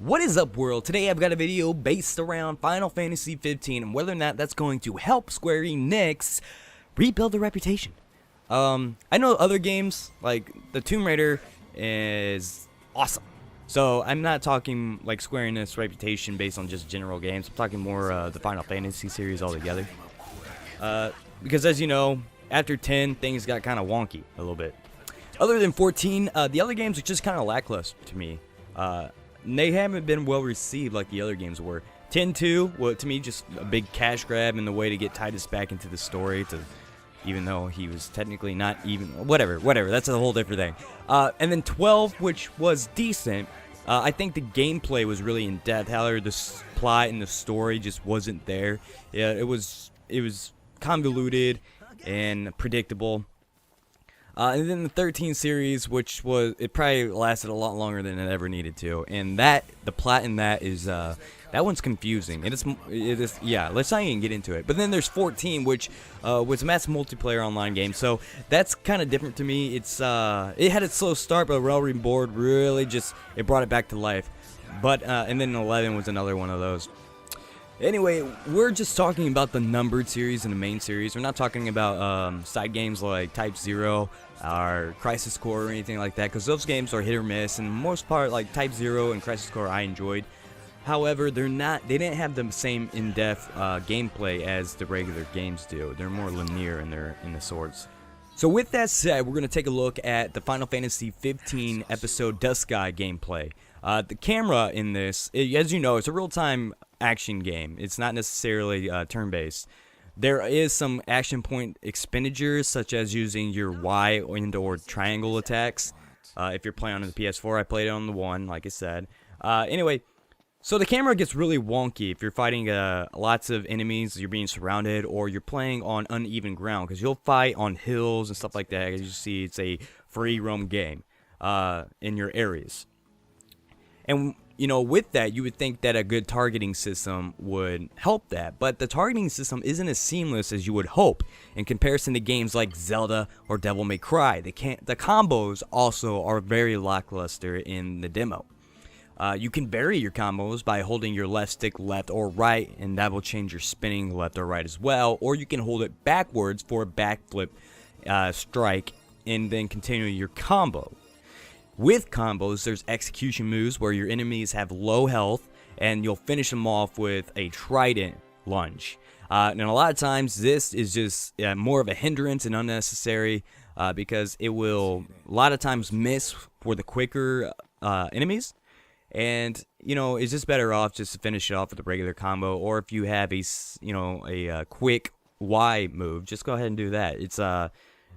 What is up, world? Today I've got a video based around Final Fantasy 15 and whether or not that's going to help Square Enix rebuild their reputation. I know other games, like the Tomb Raider is awesome. So I'm not talking like Square Enix reputation based on just general games. I'm talking more the Final Fantasy series altogether. Because as you know, after 10, things got kind of wonky a little bit. Other than 14, the other games are just kind of lackluster to me. They haven't been well received like the other games were. 10-2, well, to me, just a big cash grab and the way to get Titus back into the story, even though he was technically not even, whatever, that's a whole different thing. And then 12, which was decent. I think the gameplay was really in depth. However, the plot and the story just wasn't there. Yeah, it was convoluted and predictable. And then the 13 series, which it probably lasted a lot longer than it ever needed to, and the plot in that is that one's confusing. It is yeah. Let's not even get into it. But then there's 14, which was a mass multiplayer online game, so that's kind of different to me. It had its slow start, but Realm Reborn really it brought it back to life. But and then 11 was another one of those. Anyway, we're just talking about the numbered series and the main series. We're not talking about side games like Type 0 or Crisis Core or anything like that, because those games are hit or miss, and most part, like Type 0 and Crisis Core I enjoyed. However, they didn't have the same in-depth gameplay as the regular games do. They're more linear in the sorts. So with that said, we're going to take a look at the Final Fantasy 15 episode Duscae gameplay. The camera in this, as you know, it's a real-time action game. It's not necessarily turn-based. There is some action point expenditures, such as using your Y and/or triangle attacks. If you're playing on the PS4, I played it on the One, like I said. Anyway, so the camera gets really wonky if you're fighting lots of enemies, you're being surrounded, or you're playing on uneven ground, because you'll fight on hills and stuff like that. As you see, it's a free roam game in your areas. And, you know, with that, you would think that a good targeting system would help that. But the targeting system isn't as seamless as you would hope in comparison to games like Zelda or Devil May Cry. The combos also are very lackluster in the demo. You can vary your combos by holding your left stick left or right, and that will change your spinning left or right as well. Or you can hold it backwards for a backflip strike and then continue your combo. With combos, there's execution moves where your enemies have low health, and you'll finish them off with a trident lunge. And a lot of times, this is just more of a hindrance and unnecessary because it will a lot of times miss for the quicker enemies. And, you know, it's just better off just to finish it off with a regular combo, or if you have a quick Y move, just go ahead and do that.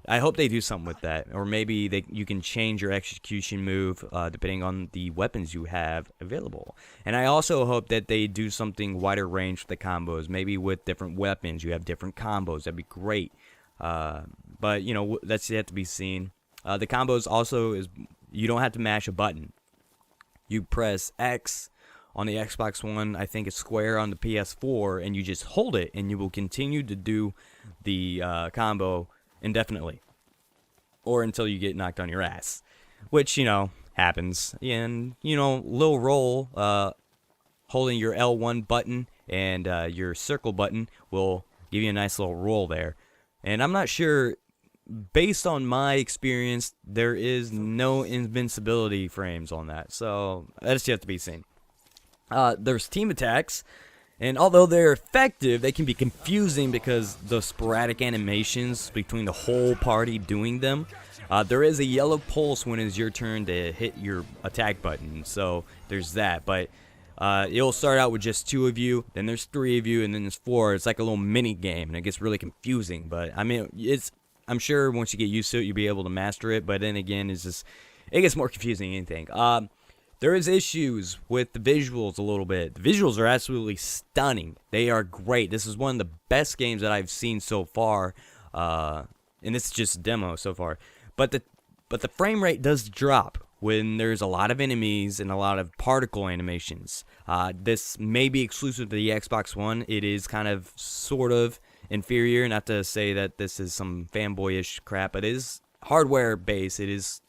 I hope they do something with that, or maybe you can change your execution move depending on the weapons you have available. And I also hope that they do something wider range with the combos, maybe with different weapons. You have different combos. That'd be great. But you know, that's yet to be seen. The combos also you don't have to mash a button. You press X on the Xbox One, I think it's square on the PS4, and you just hold it, and you will continue to do the combo indefinitely, or until you get knocked on your ass, which, you know, happens. And, you know, little roll, holding your L1 button and your circle button will give you a nice little roll there. And I'm not sure, based on my experience, there is no invincibility frames on that, so that's yet to be seen. There's team attacks, and although they're effective, they can be confusing because the sporadic animations between the whole party doing them. There is a yellow pulse when it's your turn to hit your attack button, so there's that. But it'll start out with just 2 of you, then there's 3 of you, and then there's 4. It's like a little mini game, and it gets really confusing. But I mean, I'm sure once you get used to it, you'll be able to master it. But then again, it gets more confusing than anything. There is issues with the visuals a little bit. The visuals are absolutely stunning. They are great. This is one of the best games that I've seen so far, and this is just a demo so far. But the frame rate does drop when there's a lot of enemies and a lot of particle animations. This may be exclusive to the Xbox One. It is kind of sort of inferior. Not to say that this is some fanboyish crap, but it is hardware based. It is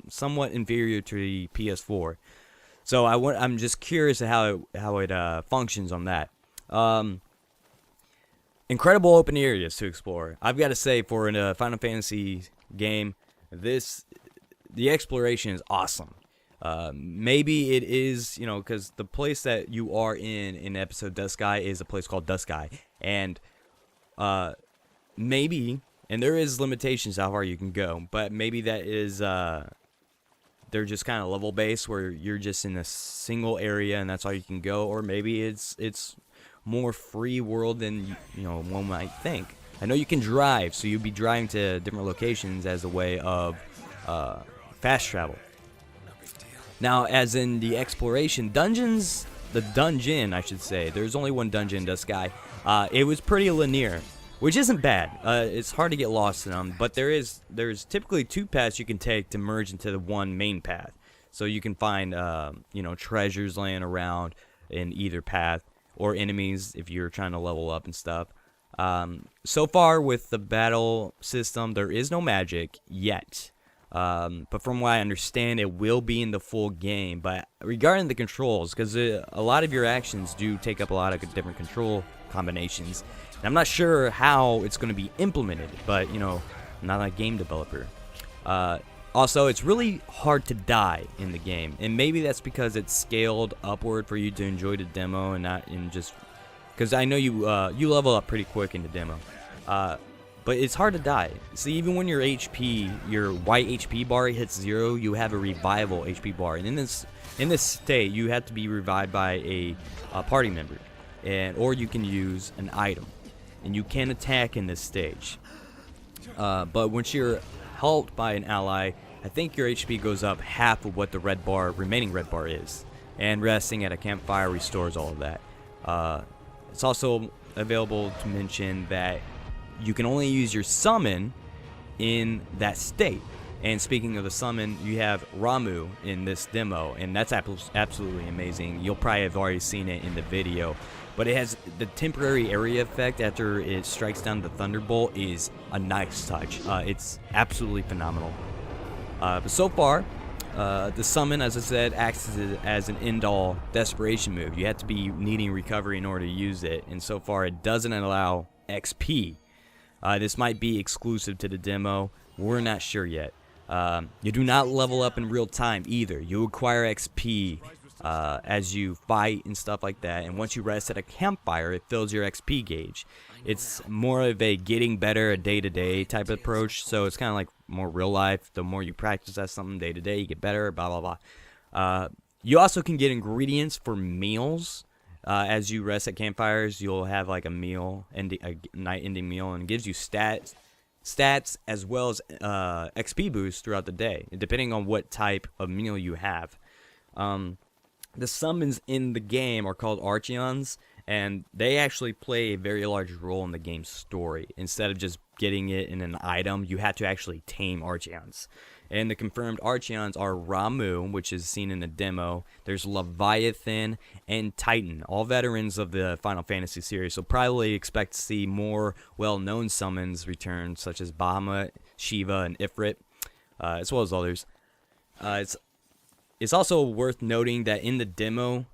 somewhat inferior to the PS4. So I'm just curious at how it functions on that. Incredible open areas to explore. I've got to say, for a Final Fantasy game, the exploration is awesome. Maybe it is, because the place that you are in episode Duscae is a place called Duscae, and maybe, and there is limitations how far you can go, but maybe that is they're just kind of level based where you're just in a single area and that's all you can go, or maybe it's more free world than one might think. I know you can drive, so you'll be driving to different locations as a way of fast travel. Now, as in the exploration dungeons, the dungeon, I should say, there's only one dungeon in Duscae. It was pretty linear, which isn't bad. It's hard to get lost in them, but there's typically two paths you can take to merge into the one main path. So you can find treasures laying around in either path, or enemies if you're trying to level up and stuff. So far with the battle system, there is no magic yet. But from what I understand, it will be in the full game. But regarding the controls, because a lot of your actions do take up a lot of different control combinations, and I'm not sure how it's going to be implemented, but I'm not a game developer. Also, it's really hard to die in the game, and maybe that's because it's scaled upward for you to enjoy the demo and not in just because I know you level up pretty quick in the demo. But it's hard to die. See, even when your white HP bar hits 0, you have a revival HP bar, and in this state, you have to be revived by a party member, or you can use an item, and you can attack in this stage. But once you're helped by an ally, I think your HP goes up half of what the remaining red bar is, and resting at a campfire restores all of that. It's also available to mention that you can only use your summon in that state. And speaking of the summon, you have Ramuh in this demo, and that's absolutely amazing. You'll probably have already seen it in the video, but it has the temporary area effect after it strikes down the Thunderbolt is a nice touch. It's absolutely phenomenal. But so far, the summon, as I said, acts as an end-all desperation move. You have to be needing recovery in order to use it, and so far it doesn't allow XP. This might be exclusive to the demo. We're not sure yet. You do not level up in real time either. You acquire XP as you fight and stuff like that, and once you rest at a campfire, it fills your XP gauge. It's more of a getting better, a day-to-day type of approach, so it's kind of like more real life. The more you practice at something day-to-day, you get better, blah, blah, blah. You also can get ingredients for meals. As you rest at campfires, you'll have like a night-ending meal, and it gives you stats as well as XP boosts throughout the day, depending on what type of meal you have. The summons in the game are called Archeons, and they actually play a very large role in the game's story. Instead of just getting it in an item, you have to actually tame Archeons. And the confirmed Archeons are Ramuh, which is seen in the demo. There's Leviathan and Titan, all veterans of the Final Fantasy series. So probably expect to see more well-known summons return, such as Bahamut, Shiva, and Ifrit, as well as others. It's also worth noting that in the demo,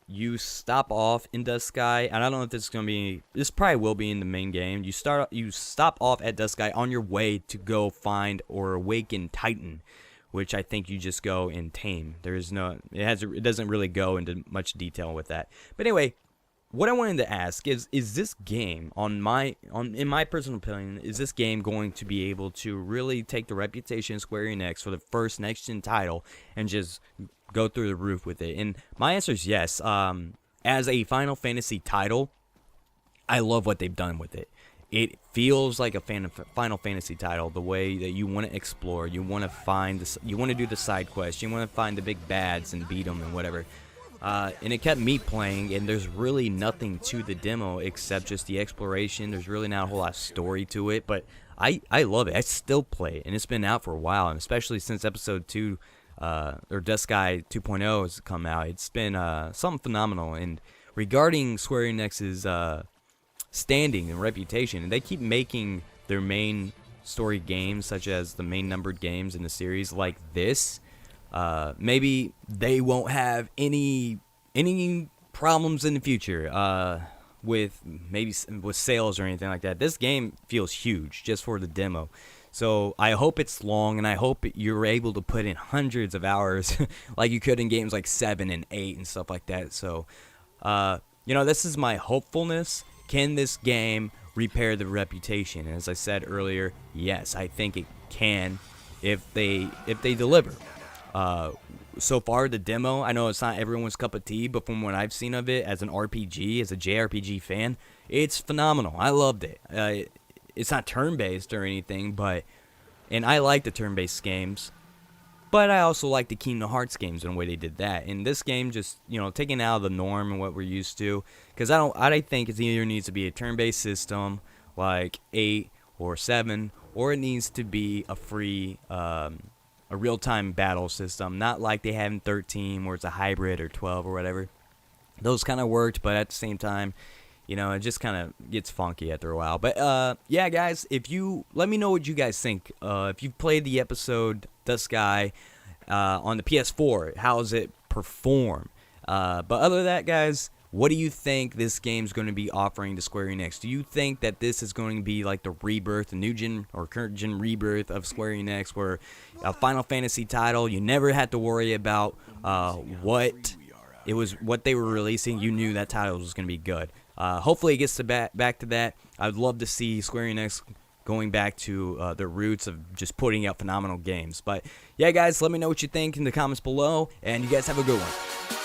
you stop off in Duscae, and I don't know if this is going to be, this probably will be in the main game. You stop off at Duscae on your way to go find or awaken Titan, which I think you just go and tame. It doesn't really go into much detail with that. But anyway, what I wanted to ask is this game, in my personal opinion, is this game going to be able to really take the reputation of Square Enix for the first next-gen title and just go through the roof with it? And my answer is yes. As a Final Fantasy title, I love what they've done with it. It feels like a Final Fantasy title, the way that you want to explore, you want to do the side quests, you want to find the big bads and beat them and whatever. And it kept me playing, and there's really nothing to the demo except just the exploration. There's really not a whole lot of story to it, but I love it. I still play it, and it's been out for a while, and especially since episode 2, or Duscae 2.0 has come out. It's been something phenomenal. And regarding Square Enix's standing and reputation, and they keep making their main story games, such as the main numbered games in the series, like this. maybe they won't have any problems in the future with sales or anything like that. This game feels huge just for the demo. So I hope it's long, and I hope you're able to put in hundreds of hours like you could in games like 7 and 8 and stuff like that. So, this is my hopefulness. Can this game repair the reputation? And as I said earlier, yes, I think it can if they deliver. So far, the demo, I know it's not everyone's cup of tea, but from what I've seen of it as an RPG, as a JRPG fan, it's phenomenal. I loved it. It's not turn-based or anything, and I like the turn-based games, but I also like the Kingdom Hearts games and the way they did that. And this game just, taking out of the norm and what we're used to, because I think it either needs to be a turn-based system like 8 or 7, or it needs to be a free, a real-time battle system, not like they have in 13 where it's a hybrid or 12 or whatever. Those kind of worked, but at the same time, it just kind of gets funky after a while. But, yeah, guys, let me know what you guys think. If you've played the episode Duscae on the PS4, how does it perform? But other than that, guys, what do you think this game's going to be offering to Square Enix? Do you think that this is going to be like the rebirth, the new gen or current gen rebirth of Square Enix, where a Final Fantasy title, you never had to worry about what they were releasing? You knew that title was going to be good. Hopefully it gets back to that. I'd love to see Square Enix going back to their roots of just putting out phenomenal games. But yeah, guys, let me know what you think in the comments below, and you guys have a good one.